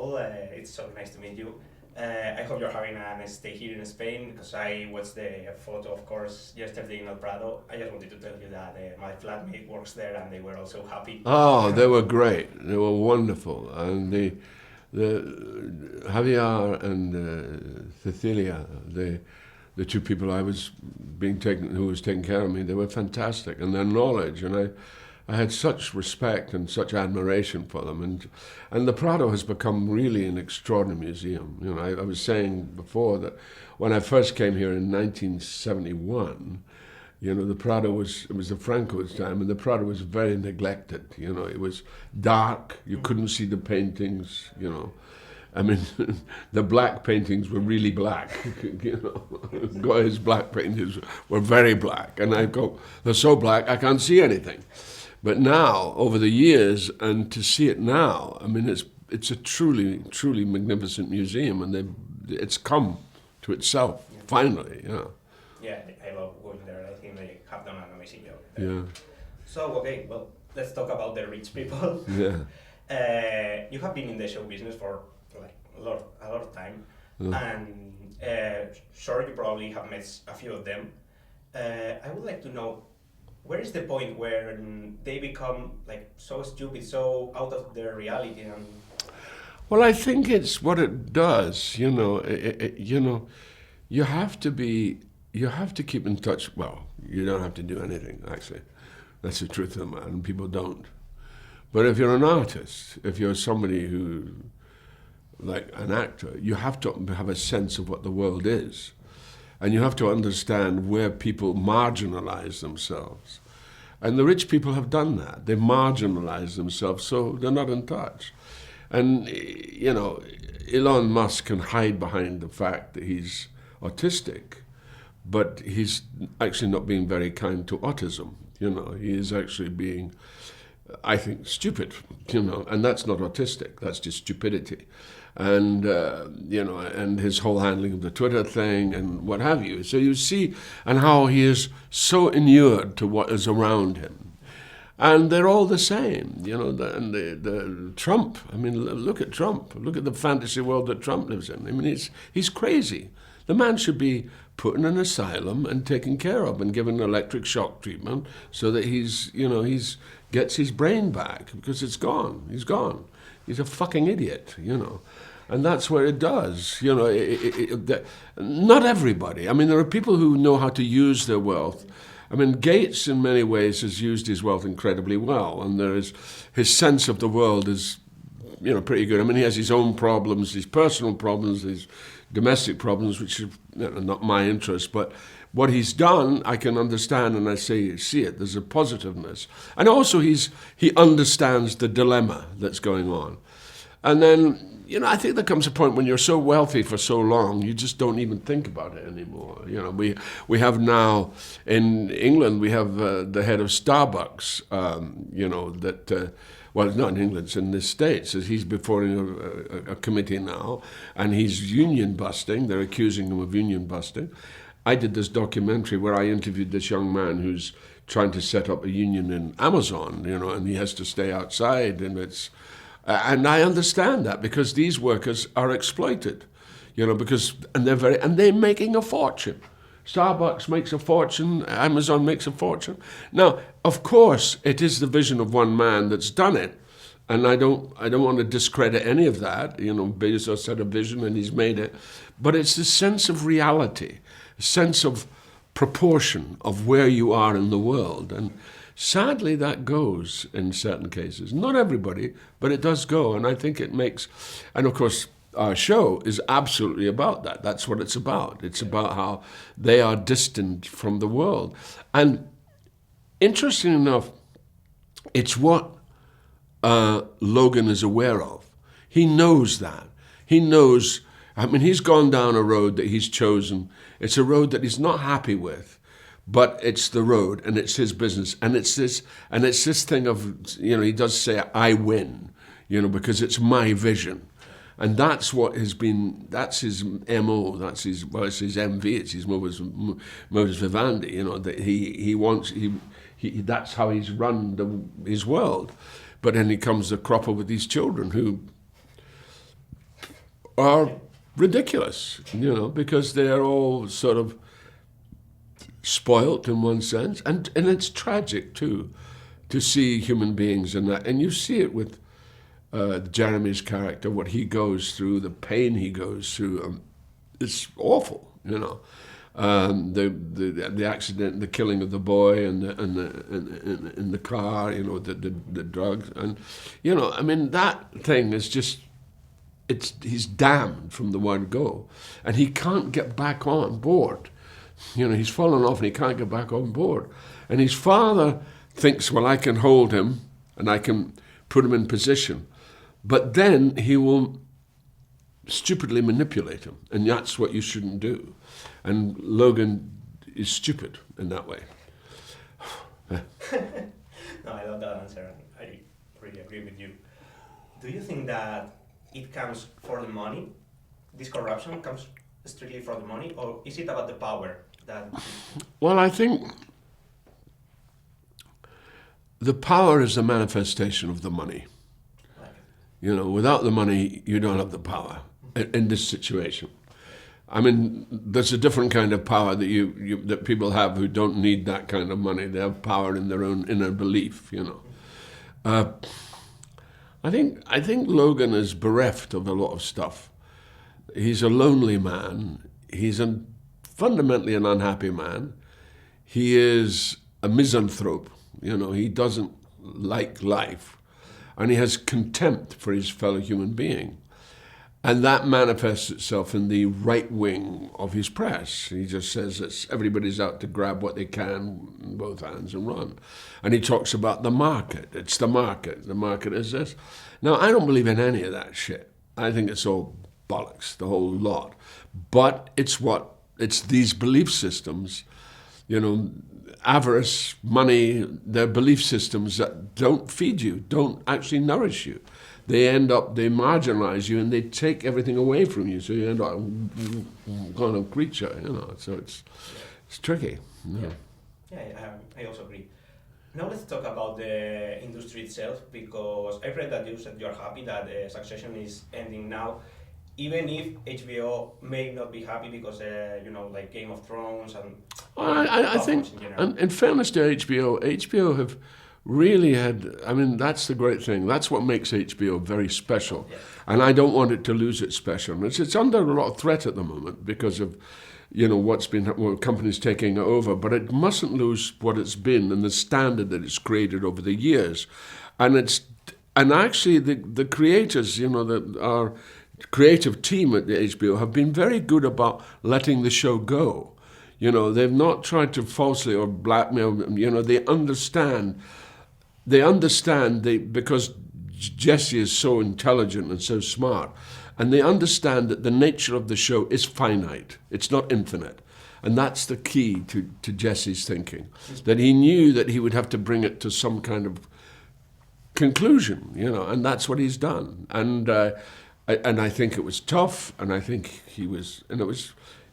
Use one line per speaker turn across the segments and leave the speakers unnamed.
all. It's so nice to meet you. I hope you're having a nice stay here in Spain because I watched the photo, of course, yesterday in El Prado. I just wanted to tell you that my flatmate works there and they were also happy.
Oh, they were great. They were wonderful, and the Javier and Cecilia, the two people who was taking care of me, they were fantastic, and their knowledge, and I had such respect and such admiration for them, and the Prado has become really an extraordinary museum. You know, I was saying before that when I first came here in 1971, you know, it was the Franco's time, and the Prado was very neglected. You know, it was dark, you couldn't see the paintings, you know. I mean, the black paintings were really black, you know. Goya's black paintings were very black, and I go, they're so black I can't see anything. But now, over the years, and to see it now, I mean, it's a truly, truly magnificent museum, and it's come to itself, finally, yeah.
Yeah, I love going there. I think they have done an amazing job.
Yeah.
So, okay, well, let's talk about the rich people.
Yeah.
You have been in the show business for like a lot of time,
Yeah.
and sure, you probably have met a few of them. I would like to know, where is the point where they become like so stupid, so out of their reality? And
Well, I think it's what it does. You know, you know, you have to keep in touch. Well, you don't have to do anything, actually. That's the truth of the matter, and people don't. But if you're an artist, if you're somebody who, like an actor, you have to have a sense of what the world is. And you have to understand where people marginalize themselves. And the rich people have done that. They marginalize themselves, so they're not in touch. And, you know, Elon Musk can hide behind the fact that he's autistic, but he's actually not being very kind to autism. You know, he is actually being, I think, stupid, you know, and that's not autistic, that's just stupidity. And, you know, and his whole handling of the Twitter thing and what have you. So you see, and how he is so inured to what is around him. And they're all the same, you know, the Trump, I mean, look at Trump. Look at the fantasy world that Trump lives in. I mean, he's crazy. The man should be put in an asylum and taken care of and given electric shock treatment so that gets his brain back, because it's gone. He's gone. He's a fucking idiot, you know. And that's where it does, you know. Not everybody. I mean, there are people who know how to use their wealth. I mean, Gates, in many ways, has used his wealth incredibly well, and his sense of the world is, you know, pretty good. I mean, he has his own problems, his personal problems, his domestic problems, which are, you know, not my interest, but what he's done, I can understand, and I see it. There's a positiveness. And also he understands the dilemma that's going on. And then, you know, I think there comes a point when you're so wealthy for so long, you just don't even think about it anymore. You know, we have now, in England, we have the head of Starbucks, you know, that... well, it's not in England, it's in the States. He's before a committee now, and he's union busting. They're accusing him of union busting. I did this documentary where I interviewed this young man who's trying to set up a union in Amazon, you know, and he has to stay outside, and and I understand that, because these workers are exploited, you know, and they're making a fortune. Starbucks makes a fortune, Amazon makes a fortune. Now, of course, it is the vision of one man that's done it, and I don't want to discredit any of that. You know, Bezos had a vision and he's made it, but it's the sense of reality, a sense of proportion of where you are in the world, and sadly that goes in certain cases. Not everybody, but it does go, and I think it makes, and of course, our show is absolutely about that. That's what it's about. It's about how they are distant from the world. And interesting enough, it's what Logan is aware of. He knows that. He knows, I mean, he's gone down a road that he's chosen. It's a road that he's not happy with, but it's the road, and it's his business. And it's this thing of, you know, he does say, I win, you know, because it's my vision. And that's what has been, that's his MO, it's his MV, it's his modus vivendi, you know, that he wants, that's how he's run his world. But then he comes the cropper with these children who, are ridiculous, because they're all sort of spoilt in one sense, and it's tragic too, to see human beings in that, and you see it with Jeremy's character, what he goes through, the pain he goes through. It's awful, the accident, the killing of the boy, and in the car, the drugs, and that thing is just. He's damned from the word go, and he can't get back on board. He's fallen off and he can't get back on board. And his father thinks, well, I can hold him and I can put him in position. But then he will stupidly manipulate him, and that's what you shouldn't do. And Logan is stupid in that way.
No, I love that answer. I really agree with you. Do you think that it comes for the money? This corruption comes strictly for the money, or is it about the power?
Well, I think the power is a manifestation of the money. Without the money, you don't have the power in this situation. I mean, there's a different kind of power that that people have who don't need that kind of money. They have power in their own inner belief. I think Logan is bereft of a lot of stuff. He's a lonely man. He's fundamentally an unhappy man. He is a misanthrope. He doesn't like life. And he has contempt for his fellow human being. And that manifests itself in the right wing of his press. He just says that everybody's out to grab what they can in both hands and run. And he talks about the market. It's the market. The market is this. Now, I don't believe in any of that shit. I think it's all bollocks, the whole lot. But it's these belief systems, avarice, money, they're belief systems that don't feed you, don't actually nourish you. They marginalize you, and they take everything away from you. So you end up kind of creature, So it's tricky.
I also agree. Now let's talk about the industry itself, because I read that you said you're happy that Succession is ending now, even if HBO may not be happy because like Game of Thrones and.
I think, in fairness to HBO have really had, that's the great thing. That's what makes HBO very special.
Yeah.
And I don't want it to lose its specialness. It's under a lot of threat at the moment because of, companies taking it over. But it mustn't lose what it's been and the standard that it's created over the years. And actually the creators, our creative team at the HBO have been very good about letting the show go. They've not tried to falsely or blackmail them. They understand because Jesse is so intelligent and so smart, and they understand that the nature of the show is finite. It's not infinite. And that's the key to Jesse's thinking, that he knew that he would have to bring it to some kind of conclusion, and that's what he's done. And I think it was tough, and I think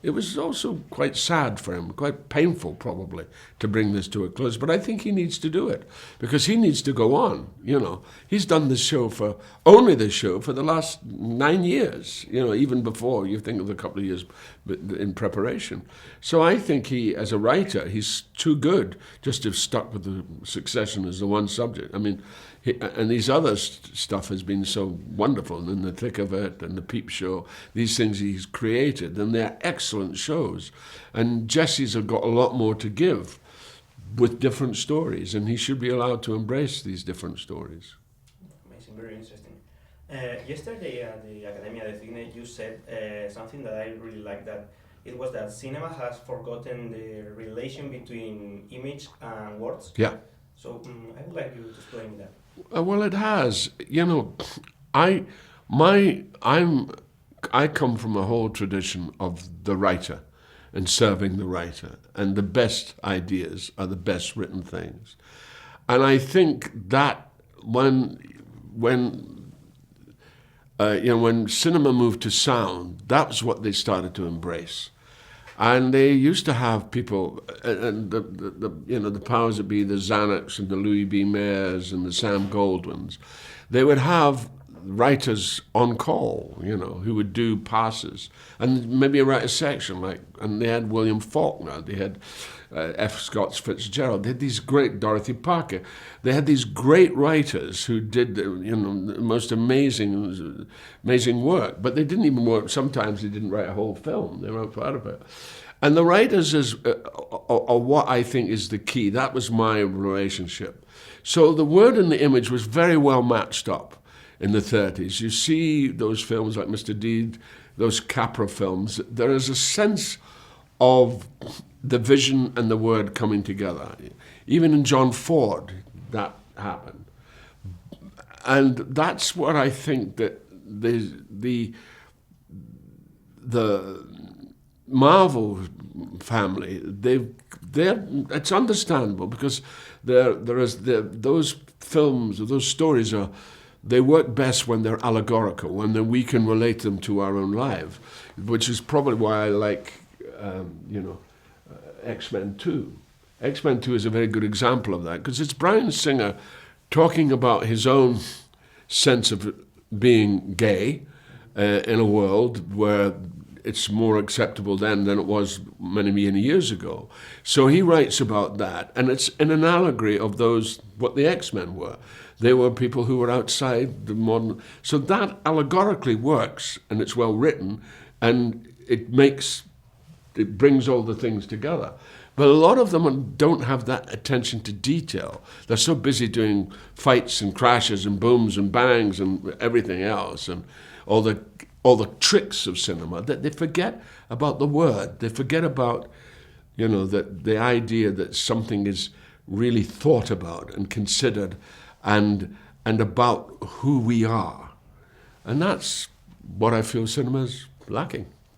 it was also quite sad for him, quite painful probably, to bring this to a close. But I think he needs to do it because he needs to go on. He's done this show for the last 9 years. Even before, you think of a couple of years in preparation. So I think he, as a writer, he's too good just to have stuck with the Succession as the one subject. And these other stuff has been so wonderful, and in the thick of it, and the Peep Show, these things he's created, and they're excellent shows. And Jesse's have got a lot more to give with different stories, and he should be allowed to embrace these different stories.
Amazing, very interesting. Yesterday at the Academia de Cine, you said something that I really liked, that it was that cinema has forgotten the relation between image and words.
Yeah.
So I would like you to explain that.
Well, it has. I come from a whole tradition of the writer and serving the writer, and the best ideas are the best written things. And I think that when cinema moved to sound, that was what they started to embrace. And they used to have people, and the powers that be, the Zanaks and the Louis B. Mayers and the Sam Goldwyns. They would have writers on call, who would do passes, and maybe write a section and they had William Faulkner, they had F. Scott Fitzgerald, they had these great Dorothy Parker, they had these great writers who did the most amazing work, but they didn't even work. Sometimes they didn't write a whole film; they wrote part of it. And the writers are what I think is the key. That was my relationship. So the word and the image was very well matched up in the 30s. You see those films like Mr. Deed, those Capra films, there is a sense of the vision and the word coming together. Even in John Ford, that happened. And that's what I think that the Marvel family, it's understandable because those films or those stories they work best when they're allegorical, when we can relate them to our own life, which is probably why I like X-Men 2. X-Men 2 is a very good example of that, because it's Bryan Singer talking about his own sense of being gay in a world where it's more acceptable then than it was many years ago. So he writes about that, and it's in an allegory of what the X-Men were. They were people who were outside the modern... So that allegorically works, and it's well written, and it brings all the things together. But a lot of them don't have that attention to detail. They're so busy doing fights and crashes and booms and bangs and everything else, and all the tricks of cinema, that they forget about the word. They forget about, that the idea that something is really thought about and considered, and about who we are. And that's what I feel cinema's lacking.